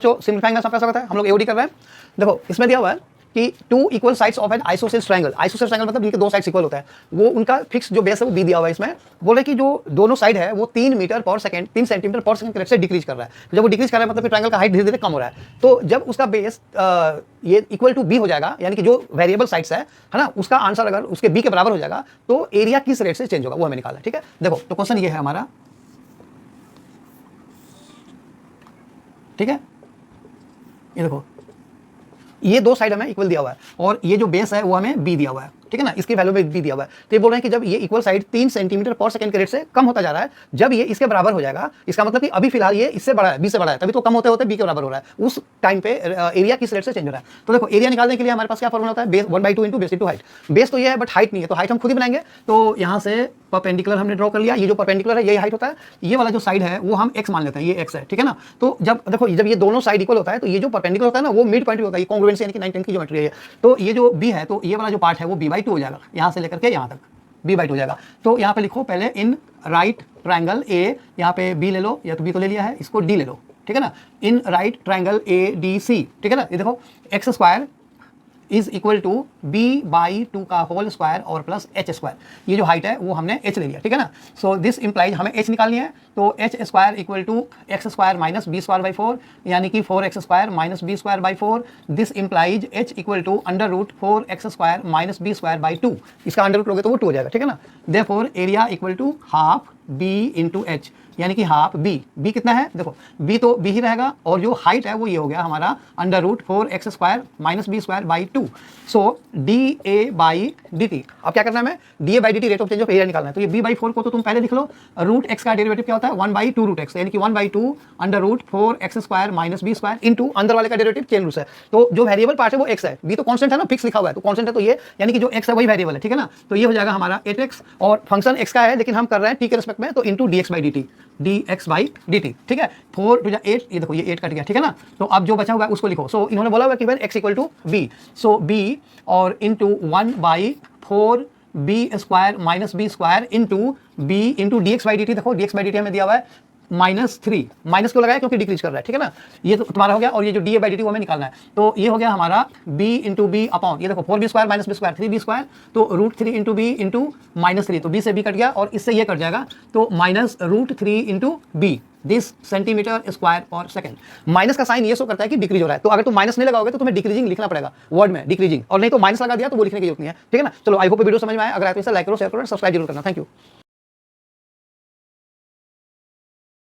जो सिम्प्लीफाइंग का सबका स्वागत है। हम लोग एओडी कर रहे हैं। देखो इसमें दिया हुआ है कि two equal sides of an isosceles triangle. Isosceles triangle मतलब इनके दो साइड्स इक्वल होता है, वो उनका फिक्स जो बेस है वो बी दिया हुआ है। इसमें बोले कि जो दोनों साइड है वो 3 मीटर पर सेकंड 3 सेंटीमीटर पर सेकंड के रेट से डिक्रीज कर रहा है। जब वो डिक्रीज कर रहा है मतलब ट्रायंगल का हाइट धीरे धीरे कम हो रहा है। तो जब उसका बेस ये इक्वल टू बी हो जाएगा, यानी कि जो वेरिएबल साइड्स है ना, उसका आंसर अगर उसके बी के बराबर हो जाएगा तो एरिया किस रेट से चेंज होगा वो हमें निकालना है। ठीक है, देखो तो क्वेश्चन ये है हमारा। ठीक है, ये देखो ये दो साइड हमें इक्वल दिया हुआ है और ये जो बेस है वो हमें बी दिया हुआ है। ठीक है ना, इसकी वैल्यू में बी दिया हुआ है। तो ये बोल रहे हैं कि जब ये इक्वल साइड 3 सेंटीमीटर पर सेकंड के रेट से कम होता जा रहा है, जब ये इसके बराबर हो जाएगा, इसका मतलब कि अभी फिलहाल ये इससे बड़ा है, बी से बड़ा है, तभी तो कम होते होते बी के बराबर हो रहा है। उस टाइम पे एरिया किस रेट से चेंज हो रहा है। तो देखो एरिया निकालने के लिए हमारे पास क्या फॉर्मूला होता है, base 1/2 into base into height. Base तो ये है बट हाइट नहीं है, तो हाइट हम खुद ही बनाएंगे। तो यहाँ से परपेंडिकुलर हमने ड्रॉ कर लिया, ये जो परपेंडिकुलर है यही हाइट होता है, ये वाला जो साइड है वो हम x मान लेते हैं, ये x है। ठीक है ना, तो जब देखो जब ये दोनों साइड इक्वल होता है तो ये जो परपेंडिकुलर होता है ना वो मिड पॉइंट होता है, ये कॉन्ग्रुएंसी यानी कि 9 10 की ज्योमेट्री है। तो ये जो b है तो ये वाला जो पार्ट है वो b/2 हो जाएगा, यहाँ से लेकर के यहाँ तक b/2 हो जाएगा। तो यहाँ पे लिखो पहले इन राइट ट्रायंगल a, यहाँ पे b ले लो, या तो b तो ले लिया है, इसको d ले लो। ठीक है ना, इन राइट ट्रायंगल ADC। ठीक है ना, ये देखो x square is equal to b/2 का होल स्क्वायर और प्लस h स्क्वायर। ये जो हाइट है वो हमने h ले लिया। ठीक है ना, सो दिस इंप्लाइज हमें h निकालनी है, तो h square equal to x square minus b square by 4, यानी कि 4x square minus b square by 4। This implies h equal to under root 4x square minus b square by 2। इसका under root लोगे तो वो 2 हो जाएगा। ठीक है ना, therefore area equal to half b into H, यानी कि हाफ b कितना है, देखो b तो b ही रहेगा, और जो हाइट है वो ये हो गया हमारा under root 4x square minus b square by 2। So dA/dt। अब क्या करना है, हमें dA/dt rate of change of area निकालना है। तो ये b/4 को तो तुम पहले लिख लो, रूट x का डेरिवेटिव क्या होता है 1/2 रूट x, यानी कि 1/2 under root 4x square minus b square into अंदर वाले का डेरिवेटिव चेन रूट है। तो जो वेरिएबल पार्ट है वो x है, b तो कांस्टेंट है ना, फिक्स लिखा हुआ है, तो कांस्टेंट है तो ये यानी कि जो x है वही वेरिएबल है। ठीक है ना, तो ये हो जाएगा हमारा 8x, और फंक्शन x का है लेकिन हम कर रहे हैं t के रिस्पेक्ट में, तो इंटू dx/dt। ठीक है, 4 to 8, ये देखो ये 8 कट गया। ठीक है ना, तो अब जो बचा हुआ है उसको लिखो। सो इन्होंने बोला हुआ कि x equal to b, so b और into 1/4 b square minus b square into b into dx/dt। देखो dx/dt हमें दिया हुआ है -3, माइनस क्यों लगाया, क्योंकि डिक्रीज कर रहा है। ठीक है ना, ये तो तुम्हारा हो गया, और ये जो dA/dt वो हमें निकालना है। तो ये हो गया हमारा b इंटू बी अपॉन, ये देखो 4b square minus b square 3b square, तो रूट 3 इंटू b इंटू -3, तो b से b कट गया और इससे ये कट जाएगा, तो -√3 into b this centimetre square पर सेकंड। माइनस का साइन ये शो करता है कि डिक्रीज हो रहा है, तो अगर तुम माइनस नहीं लगाओगे तो तुम्हें डिक्रीजिंग लिखना पड़ेगा वर्ड में, डिक्रीजिंग, और नहीं तो माइनस लगा दिया तो वो लिखने की जरूरत नहीं है। ठीक है ना, चलो आई होप वीडियो समझ में आया। अगर आए तो इसे लाइक करो, शेयर करो, सब्सक्राइब जरूर करना। Thank you.